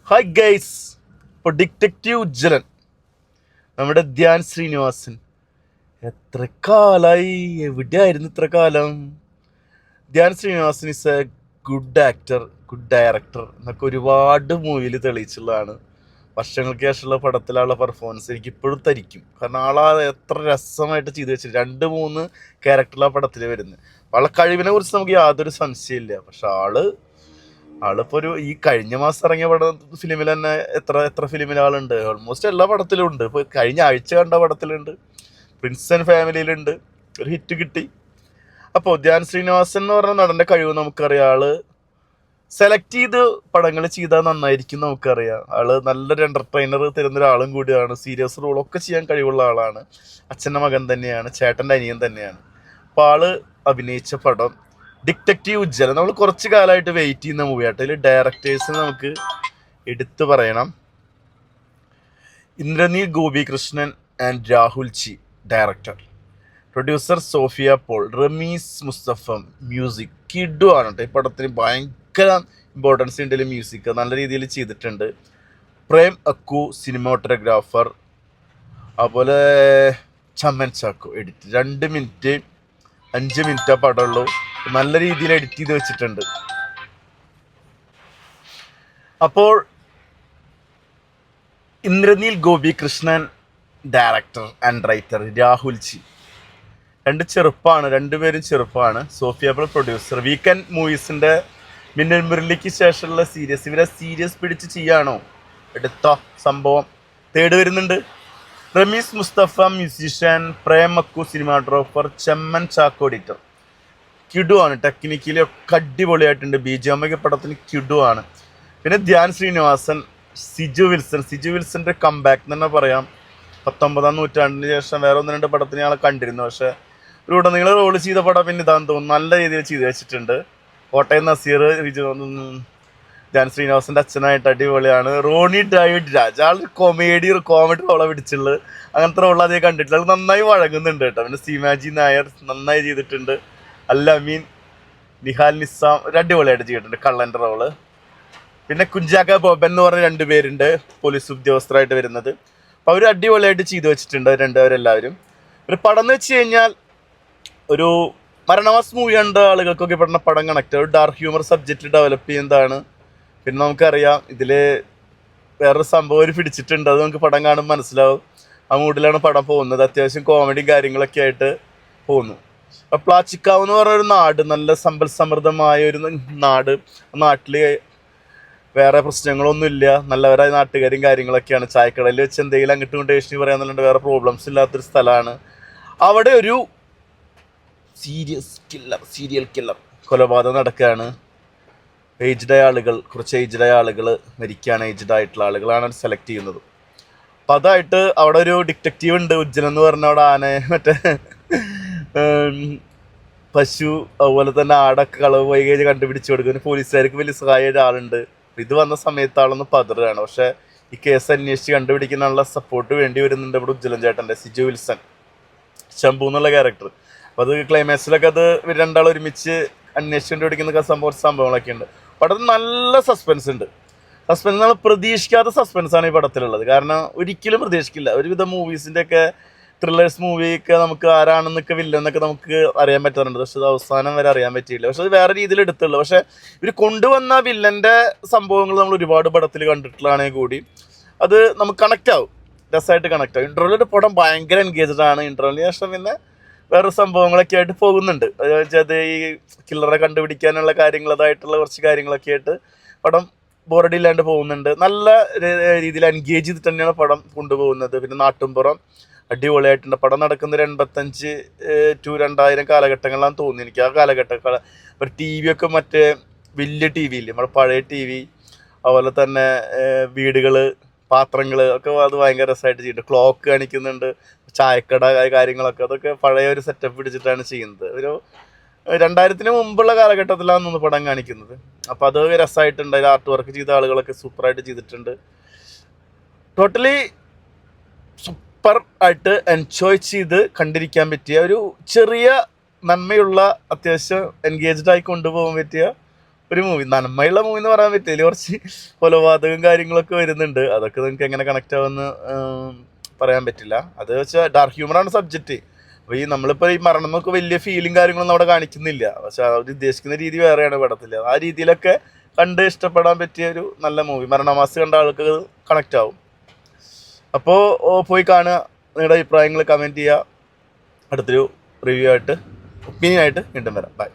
Hi guys. ഇപ്പോൾ detective Ujjwalan, നമ്മുടെ ധ്യാൻ ശ്രീനിവാസൻ. എത്ര കാലായി, എവിടെയായിരുന്നു ഇത്ര കാലം? Dhyan Sreenivasan is a good actor, good director എന്നൊക്കെ ഒരുപാട് മൂവിയിൽ തെളിയിച്ചുള്ളതാണ്. വർഷങ്ങൾക്ക് ശേഷമുള്ള പടത്തിലുള്ള പെർഫോമൻസ് എനിക്ക് ഇപ്പോഴും തരിക്കും. കാരണം ആളാ എത്ര രസമായിട്ട് ചെയ്തു വെച്ചിട്ട് 2-3 ക്യാരക്ടറിലാണ് പടത്തിൽ വരുന്നത്. ആളെ കഴിവിനെ കുറിച്ച് നമുക്ക് യാതൊരു സംശയമില്ല. പക്ഷെ ആളിപ്പോ ഈ കഴിഞ്ഞ മാസം ഇറങ്ങിയ ഫിലിമിൽ തന്നെ എത്ര എത്ര ഫിലിമിൽ ആളുണ്ട്. ഓൾമോസ്റ്റ് എല്ലാ പടത്തിലും ഉണ്ട്. ഇപ്പൊ കഴിഞ്ഞ ആഴ്ച കണ്ട പടത്തിലുണ്ട്, പ്രിൻസ് ആൻഡ് ഫാമിലിയിലുണ്ട്, ഒരു ഹിറ്റ് കിട്ടി. അപ്പോൾ ധ്യാൻ ശ്രീനിവാസൻ എന്ന് പറഞ്ഞ നടന്റെ കഴിവ് നമുക്കറിയാം. ആള് സെലക്ട് ചെയ്ത് പടങ്ങൾ ചെയ്താൽ നന്നായിരിക്കും നമുക്കറിയാം. ആള് നല്ലൊരു എന്റർടൈനർ തരുന്ന ഒരാളും കൂടിയാണ്. സീരിയസ് റോളൊക്കെ ചെയ്യാൻ കഴിവുള്ള ആളാണ്. അച്ഛൻ്റെ മകൻ തന്നെയാണ്, ചേട്ടൻ്റെ അനിയൻ തന്നെയാണ്. അപ്പോൾ ആള് അഭിനയിച്ച പടം ഡിറ്റക്റ്റീവ് ഉജ്ജ്വലൻ. നമ്മൾ കുറച്ച് കാലമായിട്ട് വെയിറ്റ് ചെയ്യുന്ന മൂവി ആയിട്ട്. അതിൽ ഡയറക്ടേഴ്സിന് നമുക്ക് എടുത്തു പറയണം. ഇന്ദ്രനീൽ ഗോപികൃഷ്ണൻ ആൻഡ് രാഹുൽ ചി director. Producer Sophia Paul. Rameez Musthafa music. കിഡു ആണ് കേട്ടോ. ഈ പടത്തിന് ഭയങ്കര ഇമ്പോർട്ടൻസ് ഉണ്ട്. മ്യൂസിക് നല്ല രീതിയിൽ ചെയ്തിട്ടുണ്ട്. പ്രേം അക്കു സിനിമാറ്റോഗ്രാഫർ. അതുപോലെ Chaman Chakko edit. 2 minute 5 minute പടമുള്ളൂ. നല്ല രീതിയിൽ എഡിറ്റ് ചെയ്ത് വെച്ചിട്ടുണ്ട്. അപ്പോൾ Indraneel Gopikrishnan director and writer. Rahul ചി. 2 ചെറുപ്പമാണ്, 2 പേരും ചെറുപ്പമാണ്. സോഫിയ പോൾ പ്രൊഡ്യൂസർ. വീക്കെൻഡ് മൂവീസിന്റെ മിന്നൽ മുരളിക്ക് ശേഷമുള്ള സീരീസ്. ഇവരെ സീരിയസ് പിടിച്ച് ചെയ്യാണോ എടുത്ത സംഭവം തേടി വരുന്നുണ്ട്. Ramees Mustafa musician. Prem Akku cinematographer. Chemman Chacko editor. കിഡു ആണ്. ടെക്നിക്കലി ഒക്കെ അടിപൊളിയായിട്ടുണ്ട്. BGM പടത്തിന് കിഡു ആണ്. പിന്നെ ധ്യാൻ ശ്രീനിവാസൻ, സിജു വിൽസന്റെ കംബാക്ക് തന്നെ പറയാം. 19-ാം നൂറ്റാണ്ടിന് ശേഷം വേറെ 1-2 പടത്തിന് ഞങ്ങൾ കണ്ടിരുന്നു. പക്ഷെ ഒരു ഉടനീളം റോൾ ചെയ്ത പടം പിന്നെ ഇതാന്ന് തോന്നുന്നു. നല്ല രീതിയിൽ ചെയ്തു വെച്ചിട്ടുണ്ട്. കോട്ടയം നസീർ ധ്യാൻ ശ്രീനിവാസന്റെ അച്ഛനായിട്ട് അടിപൊളിയാണ്. റോണി ഡേവിഡ് രാജ്. ആൾ കോമഡി റോളെ പിടിച്ചുള്ളത്. അങ്ങനത്തെ റോൾ അതേ കണ്ടിട്ടില്ല. ആൾ നന്നായി വഴങ്ങുന്നുണ്ട് കേട്ടോ. പിന്നെ സീമാജി നായർ നന്നായി ചെയ്തിട്ടുണ്ട്. അല്ല അമീൻ, നിഹാൽ നിസാം ഒരു അടിപൊളിയായിട്ട് ചെയ്തിട്ടുണ്ട് കള്ളൻ്റെ റോള്. പിന്നെ കുഞ്ചാക്ക ബോബൻ എന്ന് പറഞ്ഞ 2 പേരുണ്ട്, പോലീസ് ഉദ്യോഗസ്ഥരായിട്ട് വരുന്നത്. അപ്പോൾ അവർ അടിപൊളിയായിട്ട് ചെയ്തു വെച്ചിട്ടുണ്ട് രണ്ടുപേരെല്ലാവരും. ഒരു പടം എന്ന് വെച്ച് കഴിഞ്ഞാൽ ഒരു മരണമാസ് മൂവി കണ്ട ആളുകൾക്കൊക്കെ പെടുന്ന പടം കണക്ട്. ഒരു ഡാർക്ക് ഹ്യൂമർ സബ്ജക്റ്റ് ഡെവലപ്പ് ചെയ്യുന്നതാണ്. പിന്നെ നമുക്കറിയാം ഇതിൽ വേറൊരു സംഭവം ഒരു പിടിച്ചിട്ടുണ്ട്. അത് നമുക്ക് പടം കാണുമ്പോൾ മനസ്സിലാവും. ആ മൂഡിലാണ് പടം പോകുന്നത്. അത്യാവശ്യം കോമഡിയും കാര്യങ്ങളൊക്കെ ആയിട്ട് പോകുന്നു. അപ്പോൾ പ്ലാച്ചിക്കാവ് എന്ന് പറഞ്ഞൊരു നാട്, നല്ല സമ്പൽ സമൃദ്ധമായ ഒരു നാട്. നാട്ടിൽ വേറെ പ്രശ്നങ്ങളൊന്നുമില്ല. നല്ലവരായ നാട്ടുകാരും കാര്യങ്ങളൊക്കെയാണ്. ചായക്കടയിൽ വെച്ച് എന്തെങ്കിലും അങ്ങോട്ടും ഇങ്ങോട്ട് ഏഷ്ണി പറയാന്നുണ്ട് വേറെ പ്രോബ്ലംസ് ഇല്ലാത്തൊരു സ്ഥലമാണ്. അവിടെ ഒരു സീരിയൽ കില്ലർ കൊലപാതകം നടക്കുകയാണ്. കുറച്ച് ഏജ്ഡായ ആളുകൾ മരിക്കുകയാണ്. ഏജ്ഡ് ആയിട്ടുള്ള ആളുകളാണ് സെലക്ട് ചെയ്യുന്നത്. അപ്പം അതായിട്ട് അവിടെ ഒരു ഡിറ്റക്റ്റീവ് ഉണ്ട്, ഉജ്ജ്വലൻ എന്ന് പറഞ്ഞ. അവിടെ ആനയെ പശു അതുപോലെ തന്നെ ആടൊക്കെ കളവ് പോയി കഴിഞ്ഞ് കണ്ടുപിടിച്ച് കൊടുക്കുന്നു. പോലീസുകാർക്ക് വലിയ സഹായ ഒരാളുണ്ട്. ഇത് വന്ന സമയത്ത് ആളൊന്ന് പതറുകയാണ്. പക്ഷെ ഈ കേസ് അന്വേഷിച്ച് കണ്ടുപിടിക്കാനുള്ള സപ്പോർട്ട് വേണ്ടി വരുന്നുണ്ട് ഇവിടെ ഉജ്ജ്വലൻ ചേട്ടൻ്റെ. സിജു വിൽസൺ, ശംഭു എന്നുള്ള ക്യാരക്ടർ. അപ്പോൾ അത് ക്ലൈമാക്സിലൊക്കെ അത് 2 ആൾ ഒരുമിച്ച് അന്വേഷിച്ച് കണ്ടുപിടിക്കുന്ന സംഭവങ്ങളൊക്കെ ഉണ്ട്. പടത്തിൽ നല്ല സസ്പെൻസ് ഉണ്ട്. സസ്പെൻസ് നമ്മൾ പ്രതീക്ഷിക്കാത്ത സസ്പെൻസാണ് ഈ പടത്തിലുള്ളത്. കാരണം ഒരിക്കലും പ്രതീക്ഷിക്കില്ല. ഒരുവിധം മൂവീസിൻ്റെയൊക്കെ ത്രില്ലേഴ്സ് മൂവിയൊക്കെ നമുക്ക് ആരാണെന്നൊക്കെ വില്ലെന്നൊക്കെ നമുക്ക് അറിയാൻ പറ്റാറുണ്ട്. പക്ഷെ അത് അവസാനം വരെ അറിയാൻ പറ്റിയില്ല. പക്ഷെ അത് വേറെ രീതിയിൽ എടുത്തുള്ളൂ. പക്ഷെ ഇവർ കൊണ്ടുവന്ന വില്ലൻ്റെ സംഭവങ്ങൾ നമ്മൾ ഒരുപാട് പടത്തിൽ കണ്ടിട്ടുള്ളതാണെങ്കിൽ കൂടി അത് നമുക്ക് കണക്റ്റ് ആവും, രസമായിട്ട് കണക്റ്റ് ആവും. ഇൻ്റർവ്യൂവിൽ പടം ഭയങ്കര എൻഗേജ്ഡ് ആണ്. ഇൻ്റർവ്യൂവിന് ശേഷം പിന്നെ വേറെ സംഭവങ്ങളൊക്കെ ആയിട്ട് പോകുന്നുണ്ട്. അത് ഈ കില്ലറെ കണ്ടുപിടിക്കാനുള്ള അതായിട്ടുള്ള കുറച്ച് കാര്യങ്ങളൊക്കെ ആയിട്ട് പടം ബോറടി ഇല്ലാണ്ട് പോകുന്നുണ്ട്. നല്ല രീതിയിൽ എൻഗേജ് ചെയ്തിട്ട് തന്നെയാണ് പടം കൊണ്ടുപോകുന്നത്. പിന്നെ നാട്ടുംപുറം അടിപൊളിയായിട്ടുണ്ട്. പടം നടക്കുന്നത് 85 to 2000 കാലഘട്ടങ്ങളിലാണെന്ന് തോന്നി എനിക്ക്. ആ കാലഘട്ടങ്ങൾ ഒരു TV ഒക്കെ മറ്റേ വലിയ TV ഇല്ലേ, നമ്മുടെ പഴയ TV, അതുപോലെ തന്നെ വീടുകൾ, പാത്രങ്ങൾ ഒക്കെ അത് ഭയങ്കര രസമായിട്ട് ചെയ്യുന്നുണ്ട്. ക്ലോക്ക് കാണിക്കുന്നുണ്ട്, ചായക്കട കാര്യങ്ങളൊക്കെ. അതൊക്കെ പഴയ ഒരു സെറ്റപ്പ് പിടിച്ചിട്ടാണ് ചെയ്യുന്നത്. ഒരു 2000-ന് മുമ്പുള്ള കാലഘട്ടത്തിലാണ് പടം കാണിക്കുന്നത്. അപ്പോൾ അത് രസമായിട്ടുണ്ട്. അതിൽ ആർട്ട് വർക്ക് ചെയ്ത ആളുകളൊക്കെ സൂപ്പറായിട്ട് ചെയ്തിട്ടുണ്ട്. ടോട്ടലി സൂപ്പർ ആയിട്ട് എൻജോയ് ചെയ്ത് കണ്ടിരിക്കാൻ പറ്റിയ ഒരു ചെറിയ നന്മയുള്ള, അത്യാവശ്യം എൻഗേജ്ഡ് ആയി കൊണ്ടുപോകാൻ പറ്റിയ ഒരു മൂവി. നന്മയുള്ള മൂവി എന്ന് പറയാൻ പറ്റില്ല, കുറച്ച് കൊലപാതകവും കാര്യങ്ങളൊക്കെ വരുന്നുണ്ട്. അതൊക്കെ നിങ്ങൾക്ക് എങ്ങനെ കണക്ട് ആവുമെന്ന് പറയാൻ പറ്റില്ല. അത് വെച്ചാൽ ഡാർക്ക് ഹ്യൂമറാണ് സബ്ജക്റ്റ്. അപ്പോൾ ഈ നമ്മളിപ്പോൾ ഈ മരണം എന്നൊക്കെ വലിയ ഫീലിംഗ് കാര്യങ്ങളൊന്നും അവിടെ കാണിക്കുന്നില്ല. പക്ഷെ അവർ ഉദ്ദേശിക്കുന്ന രീതി വേറെയാണ് പടത്തിൽ. ആ രീതിയിലൊക്കെ കണ്ട് ഇഷ്ടപ്പെടാൻ പറ്റിയ ഒരു നല്ല മൂവി. മരണമാസ് കണ്ട ആൾക്ക് കണക്റ്റ് ആവും. അപ്പോൾ പോയി കാണുക, നിങ്ങളുടെ അഭിപ്രായങ്ങൾ കമൻറ്റ് ചെയ്യുക. അടുത്തൊരു റിവ്യൂ ആയിട്ട്, ഒപ്പീനിയൻ ആയിട്ട് വീണ്ടും വരാം. ബൈ.